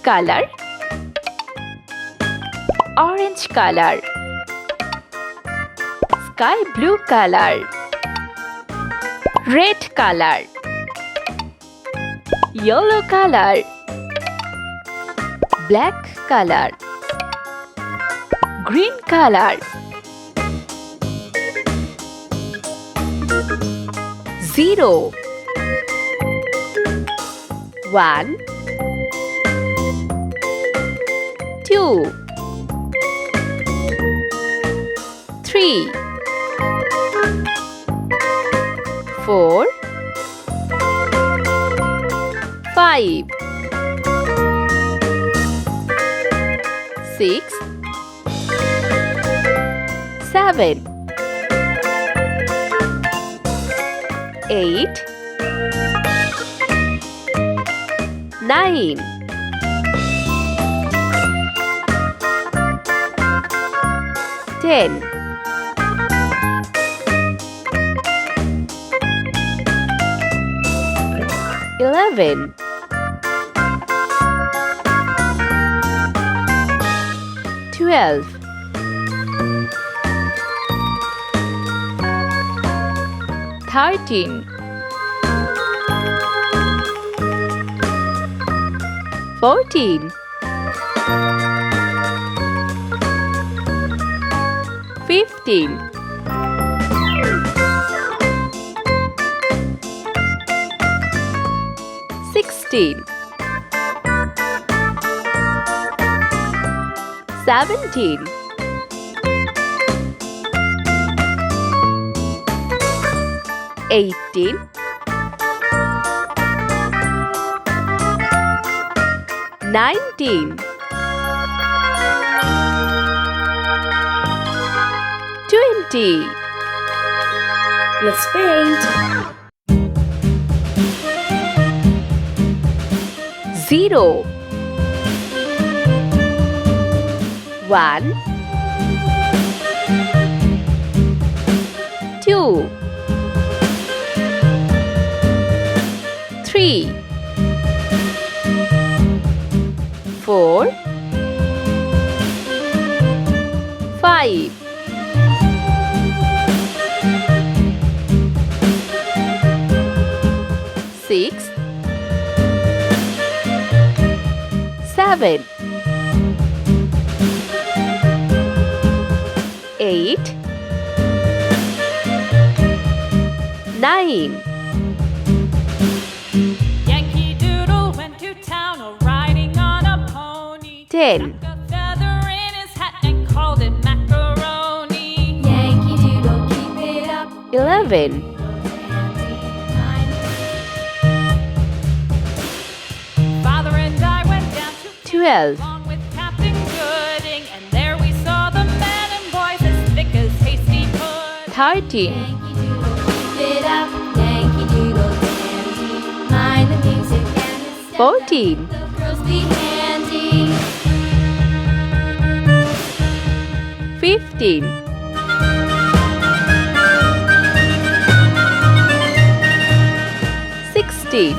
color, orange color, sky blue color, red color, yellow color, black color, green color. 0 1 2 3 4 5 6 7 8 9 10 11 12 13 14 15 16 17 18 19 20 Let's paint. 0 1 2 3 4 5 6 7 8 9 Yankee Doodle went to town riding on a pony. 10 Stuck a feather in his hat and called it macaroni. Yankee Doodle, keep it up. 11 Father and I went down to 12 along with Captain Gooding, and there we saw the men and boys as thick as hasty pudding. 13 Yankee Doodle, keep it up. Yankee Doodle dandy. Mind the music and the step. 14 The girls be handy. 15 16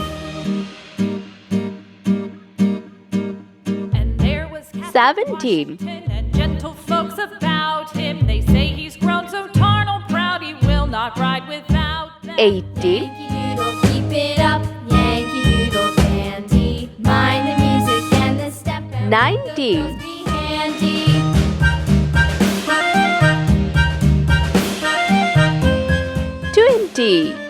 And there was Captain 17 Washington and gentle folks about him. They say he's grown so tarnal proud he will not ride without them. 18 Yankee Doodle, keep it up. Yankee Doodle dandy. Mind the music and the step. 19 The girls be handy. 20